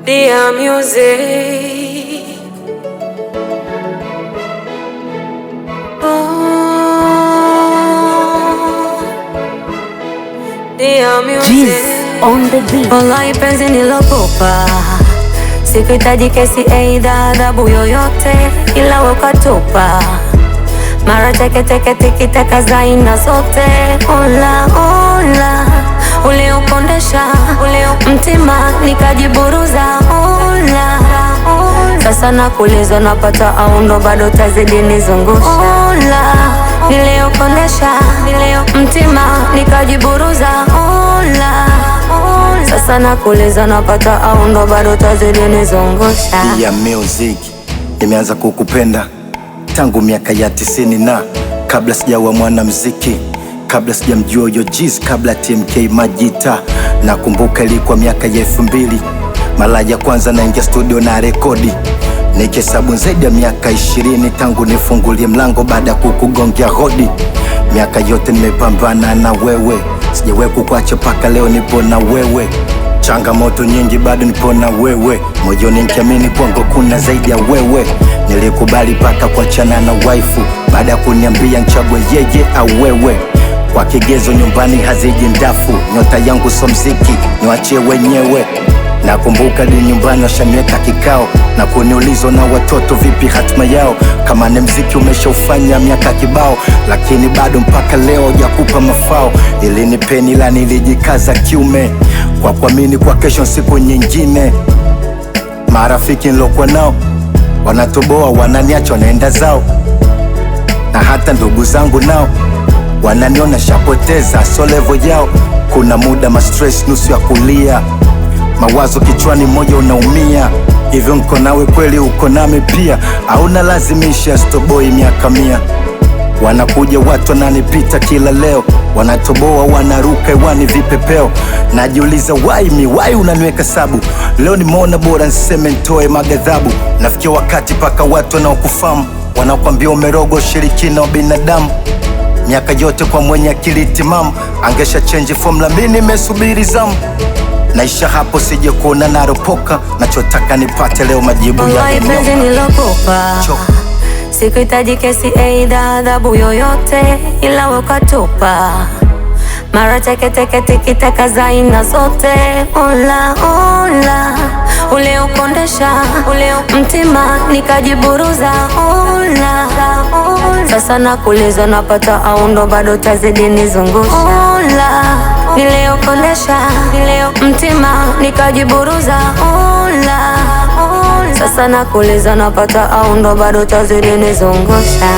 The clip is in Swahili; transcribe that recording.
Dia Music. Dia Music. On the beat. Wallahi penzi nilokupa sikuhitaji kesi aidha adhabu yoyote, ila ukatupa mara teke tikitaka za aina zote. Ola ola, uliukondesha mtima nikajiburuza. Ola sasa nakuuliza, napata au ndo bado tazidi nizungusha? Ola niliukondesha mtima nikajiburuza. Ola sasa nakuuliza, napata au ndo bado tazidi nizungusha? Dia Music. Nimeanza kukupenda tangu miaka ya 90 na kabla sijawa mwanamuziki, kabla sijamjua Yojiz, kabla TMK Majita. Nakumbuka ilikuwa miaka ya 2000, mara ya kwanza naingia studio na rekodi, nikihesabu zaidi ya miaka 20 tangu nifungulie mlango baada ya kukugongea hodi. Miaka yote nimepambana na wewe, sijawahi kukuacha paka leo nipo na wewe. Changamoto nyingi bado nipo na wewe, moyoni nikiamini kwangu kuna zaidi ya wewe. Nilikubali paka kuachana na waifu baada ya kuniambia nchague yeye au wewe. Kwa kigezo nyumbani haziji ndafu, nyota yangu so mziki niwachie wenyewe. Nakumbuka di nyumbani washaniweka kikao na kuniulizwa na watoto vipi hatima yao, kama ni mziki umeshaufanya miaka kibao, lakini bado mpaka leo hujakupa mafao. Ilinipeni la nilijikaza kiume kwa kuamini kwa kesho siku nyingine. Marafiki nilokuwa nao wanatoboa, wananiacha wanaenda zao, na hata ndugu zangu nao wananiona shapoteza so level yao. Kuna muda ma stress nusu ya kulia, mawazo kichwani moja unaumia. Hivyo niko nawe kweli, uko nami pia, au nalazimisha stoboi miaka 100? Wanakuja watu wananipita kila leo, wanatoboa wanaruka hewani vipepeo. Najiuliza why unaniweka sabu? Leo nimeona bora niseme nitoe magadhabu. Nafikia wakati paka watu wanaokufahamu wanakuambia umerogo ushirikina wa binadamu. Miaka yote kwa mwenye akili timamu angesha change formula, mimi nimesubiri zamu. Naisha hapo sije kuona naropoka, nachotaka nipate leo majibu ya Wallahi penzi nilokupa sikuhitaji kesi aidha adhabu yoyote, ila ukatupa mara teke tikitaka za aina zote. Ola ola, uliukondesha mtima nikajiburuza. Ola sasa nakuuliza, napata au ndo bado tazidi nizungusha? Ola niliukondesha mtima nikajiburuza. Ola sasa nakuuliza, napata au ndo bado tazidi nizungusha?